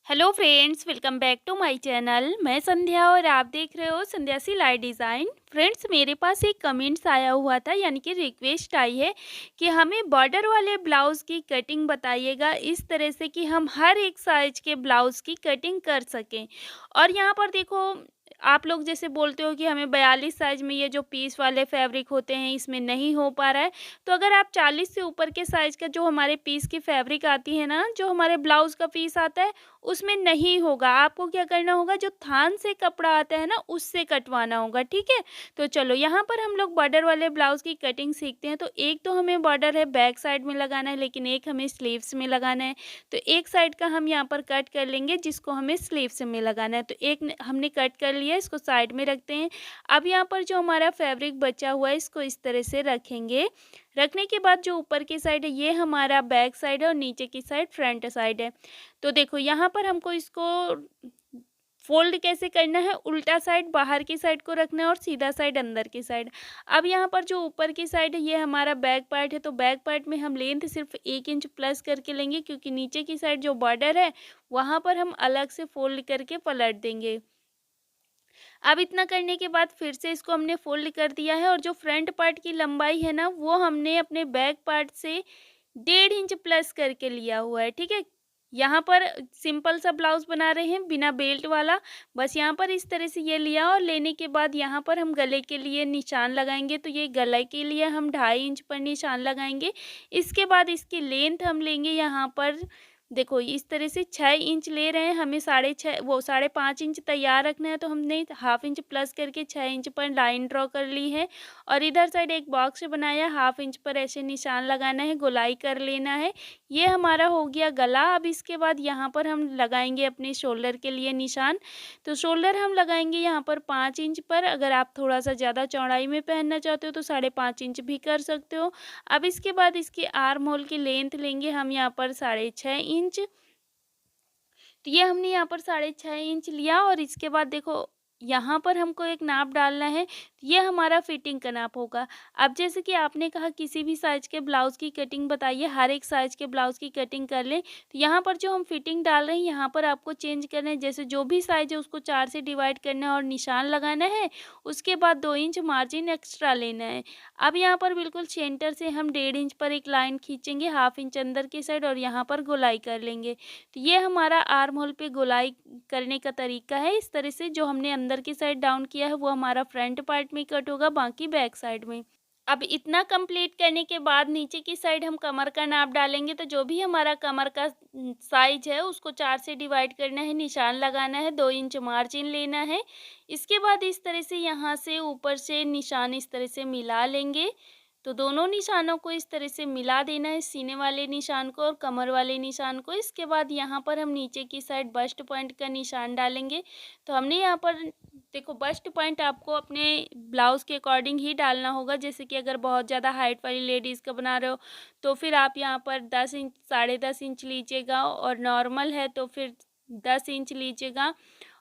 Hello friends, welcome back to my channel. मैं संध्या और आप देख रहे हो संध्या सिलाई डिज़ाइन। फ्रेंड्स, मेरे पास एक कमेंट्स आया हुआ था, यानी कि रिक्वेस्ट आई है कि हमें बॉर्डर वाले ब्लाउज़ की कटिंग बताइएगा इस तरह से कि हम हर एक साइज के ब्लाउज़ की कटिंग कर सकें। और यहाँ पर देखो, आप लोग जैसे बोलते हो कि हमें 42 साइज़ में ये जो पीस वाले फैब्रिक होते हैं इसमें नहीं हो पा रहा है। तो अगर आप 40 से ऊपर के साइज़ का जो हमारे पीस की फैब्रिक आती है ना, जो हमारे ब्लाउज़ का पीस आता है उसमें नहीं होगा। आपको क्या करना होगा, जो थान से कपड़ा आता है ना उससे कटवाना होगा, ठीक है। तो चलो यहाँ पर हम लोग बॉर्डर वाले ब्लाउज की कटिंग सीखते हैं। तो एक तो हमें बॉर्डर है बैक साइड में लगाना है, लेकिन एक हमें स्लीव्स में लगाना है। तो एक साइड का हम यहाँ पर कट कर लेंगे जिसको हमें स्लीव्स में लगाना है। तो एक हमने कट कर लिया, इसको साइड में रखते हैं। अब यहाँ पर जो हमारा फैब्रिक बचा हुआ है इसको इस तरह से रखेंगे। रखने के बाद जो ऊपर की साइड है ये हमारा बैक साइड है और नीचे की साइड फ्रंट साइड है। तो देखो यहाँ पर हमको इसको फोल्ड कैसे करना है, उल्टा साइड बाहर की साइड को रखना है और सीधा साइड अंदर की साइड। अब यहाँ पर जो ऊपर की साइड है ये हमारा बैक पार्ट है। तो बैक पार्ट में हम लेंथ सिर्फ 1 इंच प्लस करके लेंगे, क्योंकि नीचे की साइड जो बॉर्डर है वहाँ पर हम अलग से फोल्ड करके पलट देंगे। अब इतना करने के बाद फिर से इसको हमने फोल्ड कर दिया है और जो फ्रंट पार्ट की लंबाई है ना वो हमने अपने बैक पार्ट से 1.5 इंच प्लस करके लिया हुआ है, ठीक है। यहाँ पर सिंपल सा ब्लाउज बना रहे हैं बिना बेल्ट वाला। बस यहाँ पर इस तरह से ये लिया और लेने के बाद यहाँ पर हम गले के लिए निशान लगाएंगे। तो ये गले के लिए हम 2.5 इंच पर निशान लगाएंगे। इसके बाद इसकी लेंथ हम लेंगे, यहाँ पर देखो इस तरह से 6 इंच ले रहे हैं, हमें 5.5 इंच तैयार रखना है। तो हमने 1/2 इंच प्लस करके 6 इंच पर लाइन ड्रॉ कर ली है और इधर साइड एक बॉक्स बनाया, 1/2 इंच पर ऐसे निशान लगाना है, गोलाई कर लेना है। ये हमारा हो गया गला। अब इसके बाद यहाँ पर हम लगाएंगे अपने शोल्डर के लिए निशान। तो शोल्डर हम लगाएंगे यहाँ पर 5 इंच पर। अगर आप थोड़ा सा ज़्यादा चौड़ाई में पहनना चाहते हो तो 5.5 इंच भी कर सकते हो। अब इसके बाद इसकी आर्म होल की लेंथ लेंगे हम यहाँ पर 6.5 इंच। तो ये हमने यहाँ पर 6.5 इंच लिया और इसके बाद देखो यहाँ पर हमको एक नाप डालना है। तो ये हमारा फिटिंग का नाप होगा। अब जैसे कि आपने कहा किसी भी साइज के ब्लाउज की कटिंग बताइए, हर एक साइज के ब्लाउज की कटिंग कर लें। तो यहाँ पर जो हम फिटिंग डाल रहे हैं यहाँ पर आपको चेंज करना है। जैसे जो भी साइज है उसको 4 से डिवाइड करना है और निशान लगाना है। उसके बाद 2 इंच मार्जिन एक्स्ट्रा लेना है। अब यहाँ पर बिल्कुल सेंटर से हम 1.5 इंच पर एक लाइन खींचेंगे, 1/2 इंच अंदर की साइड, और यहाँ पर गोलाई कर लेंगे। तो ये हमारा आर्म होल पे गोलाई करने का तरीका है। इस तरह से जो हमने अंदर की साइड डाउन किया है वो हमारा फ्रंट पार्ट में कट होगा, बाकी बैक साइड में। अब इतना कंप्लीट करने के बाद नीचे की साइड हम कमर का नाप डालेंगे। तो जो भी हमारा कमर का साइज है उसको 4 से डिवाइड करना है, निशान लगाना है, 2 इंच मार्जिन लेना है। इसके बाद इस तरह से यहाँ से ऊपर से निशान इस तरह से मिला लेंगे। तो दोनों निशानों को इस तरह से मिला देना है, सीने वाले निशान को और कमर वाले निशान को। इसके बाद यहाँ पर हम नीचे की साइड बस्ट पॉइंट का निशान डालेंगे। तो हमने यहाँ पर देखो बस्ट पॉइंट आपको अपने ब्लाउज़ के अकॉर्डिंग ही डालना होगा। जैसे कि अगर बहुत ज़्यादा हाइट वाली लेडीज़ का बना रहे हो तो फिर आप यहाँ पर 10 इंच 10.5 इंच लीजिएगा, और नॉर्मल है तो फिर 10 इंच लीजिएगा,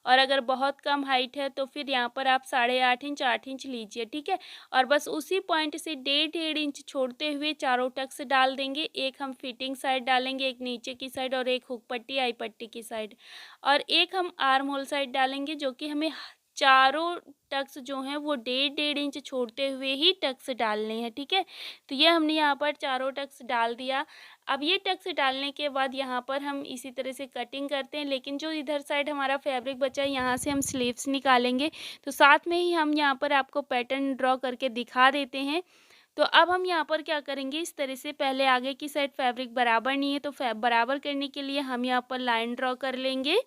और अगर बहुत कम हाइट है तो फिर यहाँ पर आप 8.5 इंच लीजिए, ठीक है। और बस उसी पॉइंट से 1.5 इंच छोड़ते हुए चारों टक्स डाल देंगे। एक हम फिटिंग साइड डालेंगे, एक नीचे की साइड और एक हुक पट्टी आई पट्टी की साइड, और एक हम आर्म होल साइड डालेंगे, जो कि हमें चारों टक्स जो हैं वो 1.5 इंच छोड़ते हुए ही टक्स डालने हैं, ठीक है। तो ये हमने यहाँ पर चारों टक्स डाल दिया। अब ये टक्स डालने के बाद यहाँ पर हम इसी तरह से कटिंग करते हैं, लेकिन जो इधर साइड हमारा फैब्रिक बचा है यहाँ से हम स्लीव्स निकालेंगे। तो साथ में ही हम यहाँ पर आपको पैटर्न ड्रॉ करके दिखा देते हैं। तो अब हम यहाँ पर क्या करेंगे, इस तरह से पहले आगे की साइड फैब्रिक बराबर नहीं है तो बराबर करने के लिए हम यहाँ पर लाइन ड्रॉ कर लेंगे।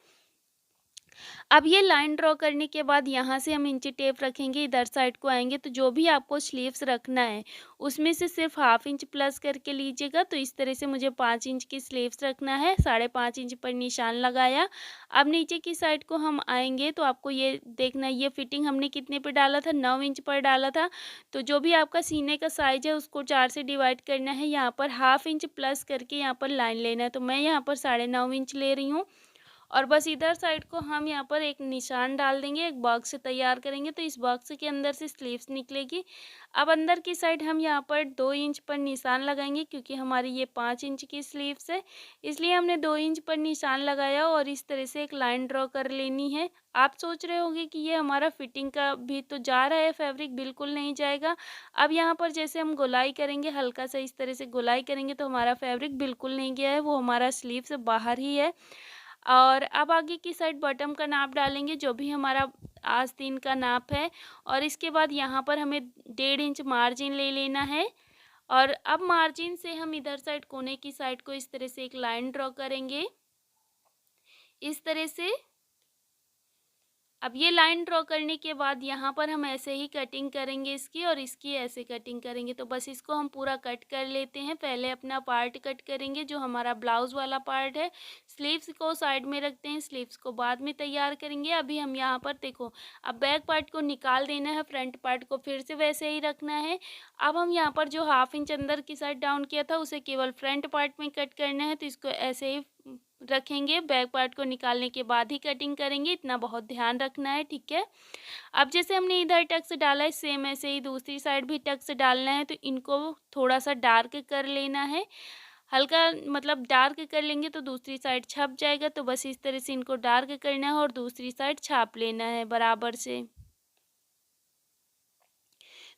अब ये लाइन ड्रॉ करने के बाद यहाँ से हम इंची टेप रखेंगे, इधर साइड को आएंगे। तो जो भी आपको स्लीव्स रखना है उसमें से सिर्फ 1/2 इंच प्लस करके लीजिएगा। तो इस तरह से मुझे 5 इंच की स्लीव्स रखना है, 5.5 इंच पर निशान लगाया। अब नीचे की साइड को हम आएंगे तो आपको ये देखना है, ये फिटिंग हमने कितने पे डाला था, 9 इंच पर डाला था। तो जो भी आपका सीने का साइज है उसको 4 से डिवाइड करना है, यहाँ पर 1/2 इंच प्लस करके यहाँ पर लाइन लेना है। तो मैं यहाँ पर 9.5 इंच ले रही हूँ। और बस इधर साइड को हम यहाँ पर एक निशान डाल देंगे, एक बॉक्स तैयार करेंगे तो इस बॉक्स के अंदर से स्लीव्स निकलेगी। अब अंदर की साइड हम यहाँ पर 2 इंच पर निशान लगाएंगे, क्योंकि हमारी ये 5 इंच की स्लीव्स है, इसलिए हमने 2 इंच पर निशान लगाया और इस तरह से एक लाइन ड्रॉ कर लेनी है। आप सोच रहे होंगे कि ये हमारा फिटिंग का भी तो जा रहा है फैब्रिक, बिल्कुल नहीं जाएगा। अब यहाँ पर जैसे हम गोलाई करेंगे, हल्का सा इस तरह से गोलाई करेंगे तो हमारा फैब्रिक बिल्कुल नहीं गया है, वो हमारा स्लीव से बाहर ही है। और अब आगे की साइड बॉटम का नाप डालेंगे, जो भी हमारा आस्तीन का नाप है। और इसके बाद यहाँ पर हमें 1.5 इंच मार्जिन ले लेना है। और अब मार्जिन से हम इधर साइड कोने की साइड को इस तरह से एक लाइन ड्रॉ करेंगे, इस तरह से। अब ये लाइन ड्रॉ करने के बाद यहाँ पर हम ऐसे ही कटिंग करेंगे इसकी, और इसकी ऐसे कटिंग करेंगे। तो बस इसको हम पूरा कट कर लेते हैं। पहले अपना पार्ट कट करेंगे, जो हमारा ब्लाउज वाला पार्ट है। स्लीव्स को साइड में रखते हैं, स्लीव्स को बाद में तैयार करेंगे। अभी हम यहाँ पर देखो, अब बैक पार्ट को निकाल देना है, फ्रंट पार्ट को फिर से वैसे ही रखना है। अब हम यहाँ पर जो 1/2 इंच अंदर की साइड डाउन किया था, उसे केवल फ्रंट पार्ट में कट करना है। तो इसको ऐसे ही रखेंगे, बैक पार्ट को निकालने के बाद ही कटिंग करेंगे, इतना बहुत ध्यान रखना है, ठीक है। अब जैसे हमने इधर टक्स डाला है, सेम ऐसे ही दूसरी साइड भी टक्स डालना है। तो इनको थोड़ा सा डार्क कर लेना है, हल्का मतलब डार्क कर लेंगे तो दूसरी साइड छप जाएगा। तो बस इस तरह से इनको डार्क करना है और दूसरी साइड छाप लेना है बराबर से।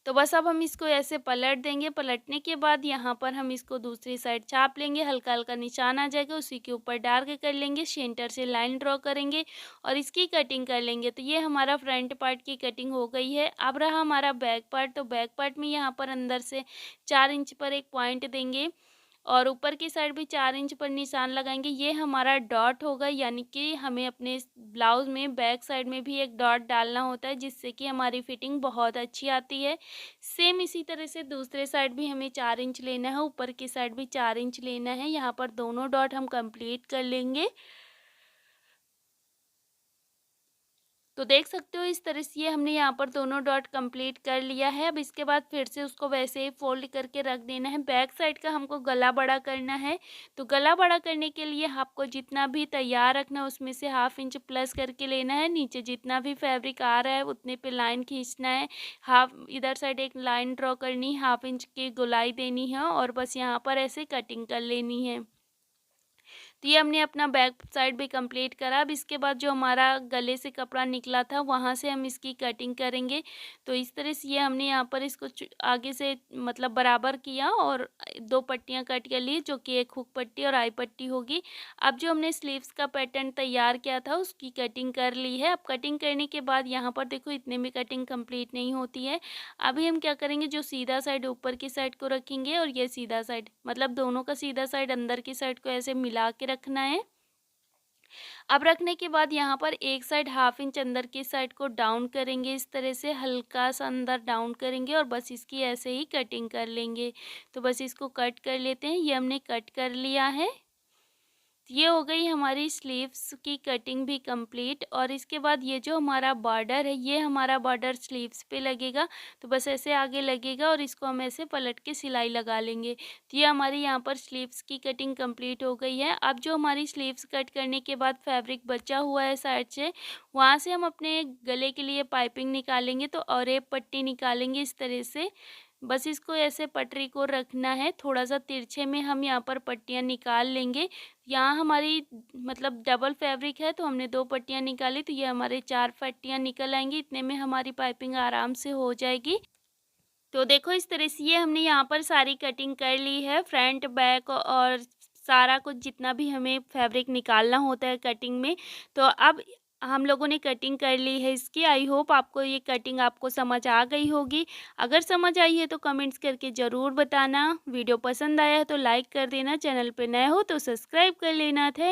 तो बस अब हम इसको ऐसे पलट देंगे, पलटने के बाद यहाँ पर हम इसको दूसरी साइड छाप लेंगे, हल्का हल्का निशान आ जाएगा, उसी के ऊपर डार्क कर लेंगे, सेंटर से लाइन ड्रॉ करेंगे और इसकी कटिंग कर लेंगे। तो ये हमारा फ्रंट पार्ट की कटिंग हो गई है। अब रहा हमारा बैक पार्ट। तो बैक पार्ट में यहाँ पर अंदर से 4 इंच पर एक पॉइंट देंगे और ऊपर की साइड भी 4 इंच पर निशान लगाएंगे। ये हमारा डॉट होगा, यानी कि हमें अपने ब्लाउज में बैक साइड में भी एक डॉट डालना होता है, जिससे कि हमारी फिटिंग बहुत अच्छी आती है। सेम इसी तरह से दूसरे साइड भी हमें 4 इंच लेना है, ऊपर की साइड भी 4 इंच लेना है। यहाँ पर दोनों डॉट हम कंप्लीट कर लेंगे। तो देख सकते हो इस तरह से ये हमने यहाँ पर दोनों डॉट कंप्लीट कर लिया है। अब इसके बाद फिर से उसको वैसे ही फोल्ड करके रख देना है। बैक साइड का हमको गला बड़ा करना है। तो गला बड़ा करने के लिए आपको जितना भी तैयार रखना है, उसमें से 1/2 इंच प्लस करके लेना है। नीचे जितना भी फैब्रिक आ रहा है उतने पे लाइन खींचना है। हाफ इधर साइड एक लाइन ड्रॉ करनी है, 1/2 इंच की गोलाई देनी है और बस यहाँ पर ऐसे कटिंग कर लेनी है। तो ये हमने अपना बैक साइड भी कंप्लीट करा। अब इसके बाद जो हमारा गले से कपड़ा निकला था, वहाँ से हम इसकी कटिंग करेंगे। तो इस तरह से ये हमने यहाँ पर इसको आगे से मतलब बराबर किया और 2 पट्टियाँ कट कर ली, जो कि एक हुक पट्टी और आई पट्टी होगी। अब जो हमने स्लीव्स का पैटर्न तैयार किया था, उसकी कटिंग कर ली है। अब कटिंग करने के बाद यहाँ पर देखो, इतने में कटिंग कंप्लीट नहीं होती है। अभी हम क्या करेंगे, जो सीधा साइड ऊपर की साइड को रखेंगे और ये सीधा साइड, मतलब दोनों का सीधा साइड अंदर की साइड को ऐसे मिला के रखना है। अब रखने के बाद यहाँ पर एक साइड 1/2 इंच अंदर की साइड को डाउन करेंगे, इस तरह से हल्का सा अंदर डाउन करेंगे और बस इसकी ऐसे ही कटिंग कर लेंगे। तो बस इसको कट कर लेते हैं। ये हमने कट कर लिया है। ये हो गई हमारी स्लीव्स की कटिंग भी कंप्लीट। और इसके बाद ये जो हमारा बॉर्डर है, ये हमारा बॉर्डर स्लीव्स पे लगेगा। तो बस ऐसे आगे लगेगा और इसको हम ऐसे पलट के सिलाई लगा लेंगे। तो ये हमारी यहाँ पर स्लीव्स की कटिंग कंप्लीट हो गई है। अब जो हमारी स्लीव्स कट करने के बाद फैब्रिक बचा हुआ है साइड से, वहाँ से हम अपने गले के लिए पाइपिंग निकालेंगे। तो और एक पट्टी निकालेंगे इस तरह से। बस इसको ऐसे पटरी को रखना है, थोड़ा सा तिरछे में हम यहाँ पर पट्टियाँ निकाल लेंगे। यहाँ हमारी मतलब डबल फैब्रिक है, तो हमने 2 पट्टियाँ निकाली, तो ये हमारे 4 पट्टियाँ निकल आएंगी। इतने में हमारी पाइपिंग आराम से हो जाएगी। तो देखो इस तरह से ये हमने यहाँ पर सारी कटिंग कर ली है, फ्रंट बैक और सारा कुछ जितना भी हमें फैब्रिक निकालना होता है कटिंग में। तो अब हम लोगों ने कटिंग कर ली है इसकी। आई होप आपको ये कटिंग आपको समझ आ गई होगी। अगर समझ आई है तो कमेंट्स करके ज़रूर बताना। वीडियो पसंद आया है तो लाइक कर देना, चैनल पे नए हो तो सब्सक्राइब कर लेना। थैंक